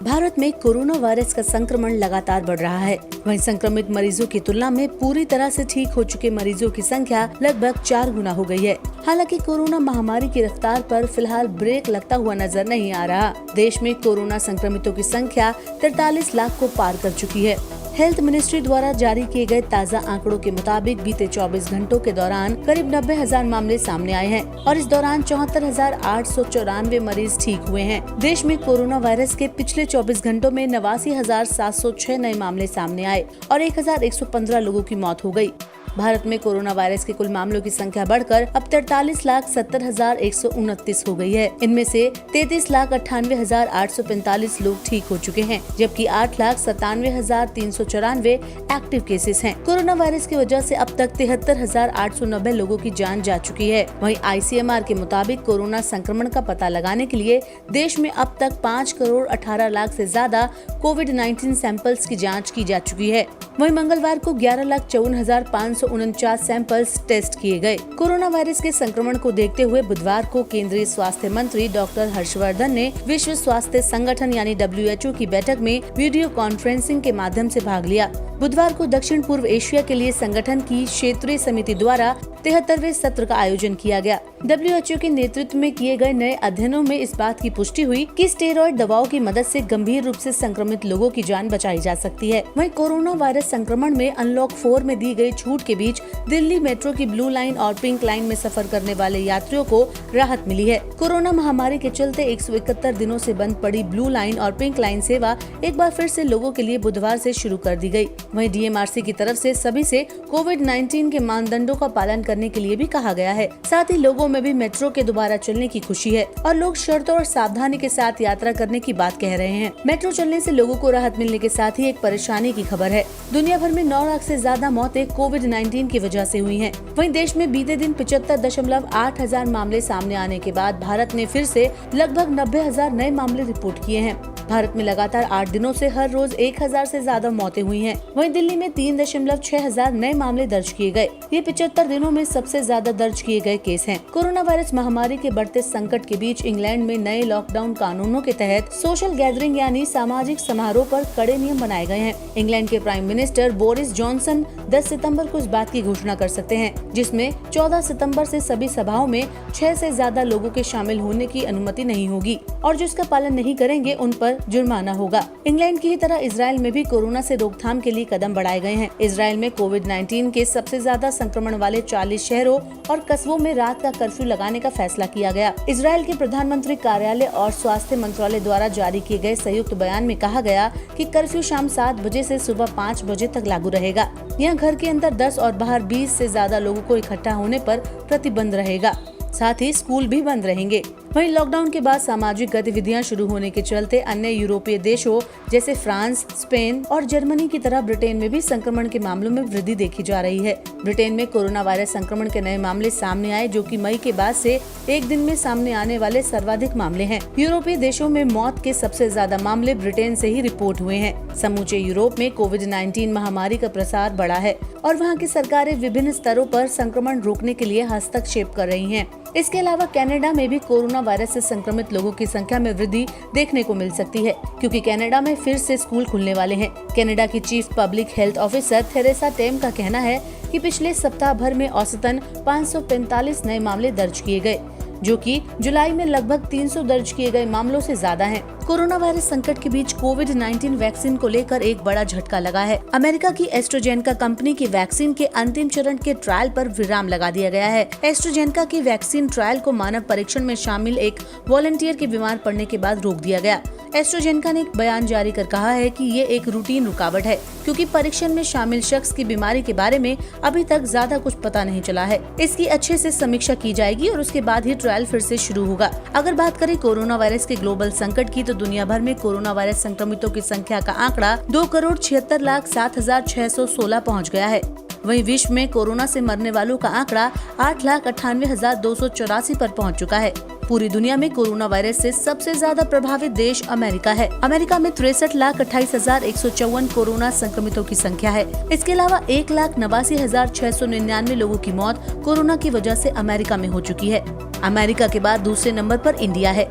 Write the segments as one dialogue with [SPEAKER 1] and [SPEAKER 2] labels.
[SPEAKER 1] भारत में corona virus का संक्रमण लगातार बढ़ रहा है। वहीं संक्रमित मरीजों की तुलना में पूरी तरह से ठीक हो चुके मरीजों की संख्या लगभग 4 गुना हो गई है। हालांकि कोरोना महामारी की रफ्तार पर फिलहाल ब्रेक लगता हुआ नजर नहीं आ रहा। देश में कोरोना संक्रमितों की संख्या 43 लाख को पार कर चुकी है। हेल्थ मिनिस्ट्री द्वारा जारी किए गए ताज़ा आंकड़ों के मुताबिक बीते 24 घंटों के दौरान करीब 90,000 मामले सामने आए हैं और इस दौरान 74,894 मरीज ठीक हुए हैं। देश में कोरोना वायरस के पिछले 24 घंटों में 89,706 नए मामले सामने आए और 1,115 लोगों की मौत हो गयी। भारत में कोरोना वायरस के कुल मामलों की संख्या बढ़कर अब 43,70,129 हो गई है। इनमें से 33,98,845 लोग ठीक हो चुके हैं, जबकि 8,97,394 एक्टिव केसेस हैं। कोरोना वायरस की वजह से अब तक 73,890 लोगों की जान जा चुकी है। वहीं ICMR के मुताबिक कोरोना संक्रमण का पता लगाने के लिए देश में अब तक 5 करोड़ 18 लाख से ज्यादा कोविड-19 सैंपल्स की जाँच की जा चुकी है। वहीं मंगलवार को 11,54,549 सैंपल्स टेस्ट किए गए। कोरोना वायरस के संक्रमण को देखते हुए बुधवार को केंद्रीय स्वास्थ्य मंत्री डॉक्टर हर्षवर्धन ने विश्व स्वास्थ्य संगठन यानी WHO की बैठक में वीडियो कॉन्फ्रेंसिंग के माध्यम से भाग लिया। बुधवार को दक्षिण पूर्व एशिया के लिए संगठन की क्षेत्रीय समिति द्वारा 73वें सत्र का आयोजन किया गया। WHO के नेतृत्व में किए गए नए अध्ययनों में इस बात की पुष्टि हुई कि स्टेरॉइड दवाओं की मदद से गंभीर रूप से संक्रमित लोगों की जान बचाई जा सकती है। वहीं कोरोना वायरस संक्रमण में अनलॉक 4 में दी गई छूट के बीच दिल्ली मेट्रो की ब्लू लाइन और पिंक लाइन में सफर करने वाले यात्रियों को राहत मिली है। कोरोना महामारी के चलते 171 दिनों से बंद पड़ी ब्लू लाइन और पिंक लाइन सेवा एक बार फिर से लोगों के लिए बुधवार से शुरू कर दी गई। वहीं DMRC की तरफ से सभी से कोविड-19 के मानदंडों का पालन करने के लिए भी कहा गया है। साथ ही लोगों में भी मेट्रो के दोबारा चलने की खुशी है और लोग शर्तों और सावधानी के साथ यात्रा करने की बात कह रहे हैं। मेट्रो चलने से लोगों को राहत मिलने के साथ ही एक परेशानी की खबर है। दुनिया भर में 9 लाख से ज्यादा मौतें कोविड-19 की वजह से हुई हैं। वहीं देश में बीते दिन 75.8 हजार मामले सामने आने के बाद भारत ने फिर से लगभग 90,000 नए मामले रिपोर्ट किए हैं। भारत में लगातार 8 दिनों से हर रोज 1,000 से ज्यादा मौतें हुई हैं। वहीं दिल्ली में 3.6 हजार नए मामले दर्ज किए गए। ये 75 दिनों में सबसे ज्यादा दर्ज किए गए केस हैं। कोरोना वायरस महामारी के बढ़ते संकट के बीच इंग्लैंड में नए लॉकडाउन कानूनों के तहत सोशल गैदरिंग यानी सामाजिक समारोह पर कड़े नियम बनाए गए हैं। इंग्लैंड के प्राइम मिनिस्टर बोरिस जॉनसन 10 सितंबर को इस बात की घोषणा कर सकते हैं, जिसमें 14 सितंबर से सभी सभाओं में 6 से ज्यादा लोगों के शामिल होने की अनुमति नहीं होगी और जो इसका पालन नहीं करेंगे उन पर जुर्माना होगा। इंग्लैंड की ही तरह इजराइल में भी कोरोना से रोकथाम के लिए कदम बढ़ाए गए हैं। इजराइल में कोविड-19 के सबसे ज्यादा संक्रमण वाले 40 शहरों और कस्बों में रात का कर्फ्यू लगाने का फैसला किया गया। इजराइल के प्रधानमंत्री कार्यालय और स्वास्थ्य मंत्रालय द्वारा जारी किए गए संयुक्त बयान में कहा गया कि कर्फ्यू शाम 7 बजे से सुबह 5 बजे तक लागू रहेगा। यहाँ घर के अंदर 10 और बाहर 20 से ज्यादा लोगों को इकट्ठा होने पर प्रतिबंध रहेगा। साथ ही स्कूल भी बंद रहेंगे। वहीं लॉकडाउन के बाद सामाजिक गतिविधियां शुरू होने के चलते अन्य यूरोपीय देशों जैसे फ्रांस, स्पेन और जर्मनी की तरह ब्रिटेन में भी संक्रमण के मामलों में वृद्धि देखी जा रही है। ब्रिटेन में कोरोना वायरस संक्रमण के नए मामले सामने आए, जो कि मई के बाद से एक दिन में सामने आने वाले सर्वाधिक मामले हैं। यूरोपीय देशों में मौत के सबसे ज्यादा मामले ब्रिटेन से ही रिपोर्ट हुए हैं। समूचे यूरोप में कोविड-19 महामारी का प्रसार बढ़ा है और वहाँ की सरकारें विभिन्न स्तरों पर संक्रमण रोकने के लिए हस्तक्षेप कर रही हैं। इसके अलावा कनाडा में भी कोरोना वायरस से संक्रमित लोगों की संख्या में वृद्धि देखने को मिल सकती है, क्योंकि कनाडा में फिर से स्कूल खुलने वाले हैं। कनाडा की chief public health officer Theresa Tam का कहना है कि पिछले सप्ताह भर में औसतन 545 नए मामले दर्ज किए गए, जो कि जुलाई में लगभग 300 दर्ज किए गए मामलों से ज्यादा हैं। कोरोना वायरस संकट के बीच कोविड-19 वैक्सीन को लेकर एक बड़ा झटका लगा है। अमेरिका की एस्ट्राजेनेका कंपनी की वैक्सीन के अंतिम चरण के ट्रायल पर विराम लगा दिया गया है। एस्ट्राजेनेका की वैक्सीन ट्रायल को मानव परीक्षण में शामिल एक वॉलंटियर के बीमार पड़ने के बाद रोक दिया गया। एस्ट्राजेनेका ने एक बयान जारी कर कहा है कि ये एक रूटीन रुकावट है, क्योंकि परीक्षण में शामिल शख्स की बीमारी के बारे में अभी तक ज्यादा कुछ पता नहीं चला है। इसकी अच्छे से समीक्षा की जाएगी और उसके बाद ही ट्रायल फिर से शुरू होगा। अगर बात करें कोरोना वायरस के ग्लोबल संकट की, तो दुनिया भर में कोरोना वायरस संक्रमितों की संख्या का आंकड़ा 2,76,07,616 पहुँच गया है। वहीं विश्व में कोरोना से मरने वालों का आंकड़ा 8,98,284 पर पहुंच चुका है। पूरी दुनिया में कोरोना वायरस से सबसे ज्यादा प्रभावित देश अमेरिका है। अमेरिका में 63,28,154 कोरोना संक्रमितों की संख्या है। इसके अलावा 1,89,699 लोगों की मौत कोरोना की वजह से अमेरिका में हो चुकी है। अमेरिका के बाद दूसरे नंबर पर इंडिया है।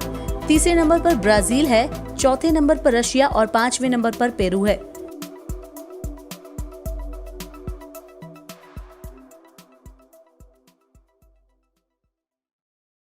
[SPEAKER 1] तीसरे नंबर पर ब्राजील है, चौथे नंबर पर रशिया और 5वें नंबर पर पेरू है।